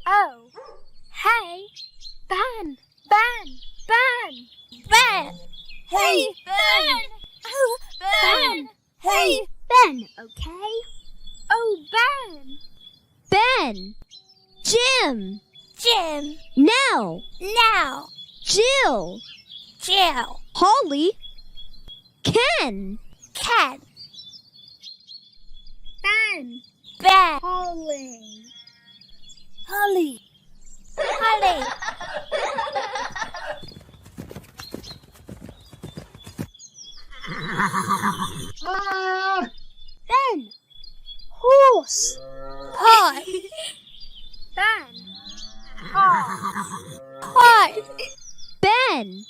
Oh, hey, Ben, Ben, Ben, Ben. Hey, Ben. Oh, Ben. Hey, Ben, okay? Oh, Ben. Ben! Jim! Jim. Nell! Now. Jill! Jill. Holly! Ken! Ken. Ben. Ben. Holly. Holly! Holly. Ben. Horse! Pie. Ben. Pie. Ben!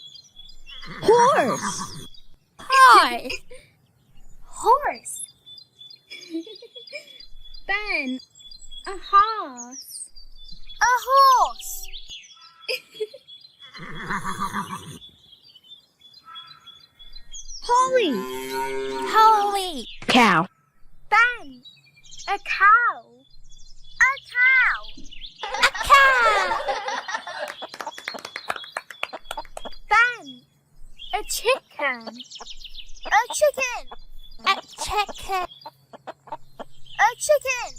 Horse! Pie. Horse. Ben. A horse. A horse! Holly! Holly. Cow! Ben. A cow. A cow! A cow. Ben. A chicken. A chicken! A chicken. A chicken!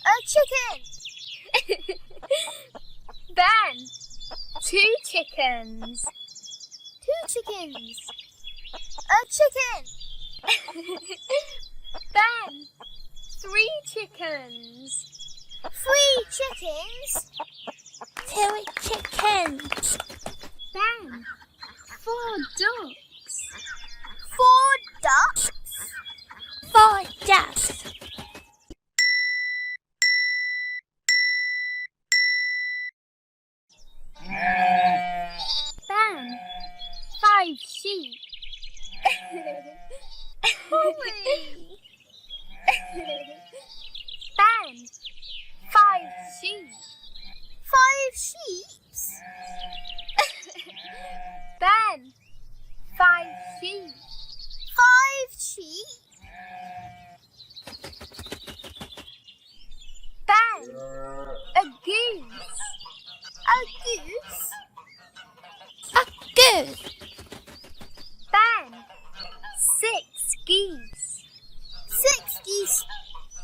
A chicken! Ben. Two chickens. Two chickens! A chicken! Ben. Three chickens. Three chickens! Two chickens. Ben. Four ducks. Four ducks! Four ducks. Ben. Five sheep. Holly! Ben. Five sheep. Five sheeps! Ben. Five sheep. Five sheep! Ben. A goose. A goose! A goose. Ben. Six geese. Six geese!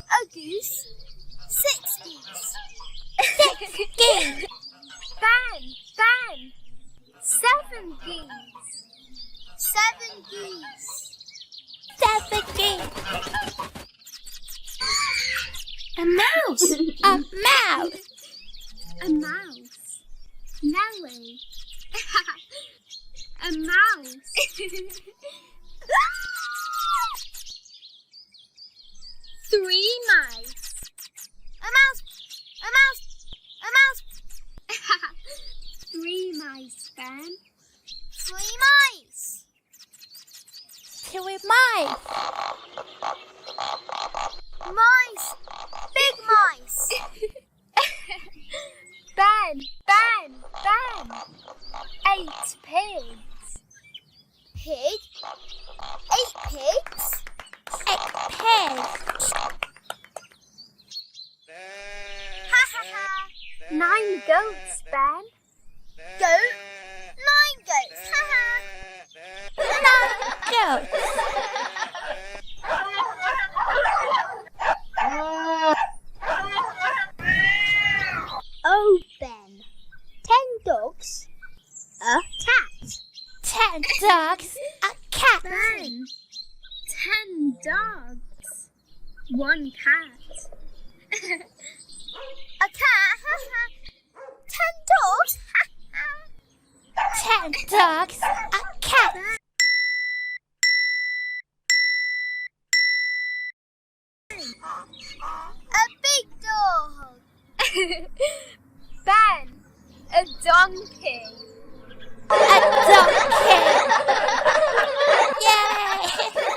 A goose! Six geese! Six geese. Ben. Ben. Seven geese. Seven geese! Seven geese. A mouse. A mouse. A mouse. Nelly. A mouse. Three mice. A mouse! A mouse! A mouse! Three mice, Ben. Three mice! Two mice. Mice! Big mice! Ben, Ben, Ben. Eight pigs. Pig! Eight pigs! Eight pigs. Ha ha ha! 9 goats, Ben. Goat! 9 goats! Ha ha! 9 goats. Oh, Ben. 10 dogs. A cat. 10 dogs. A cat. Ben. 10 dogs. 1 cat. A cat! Ha ha! 10 dogs! Ha ha! 10 dogs. A cat. A big dog! Ben. A donkey. A donkey. Yay!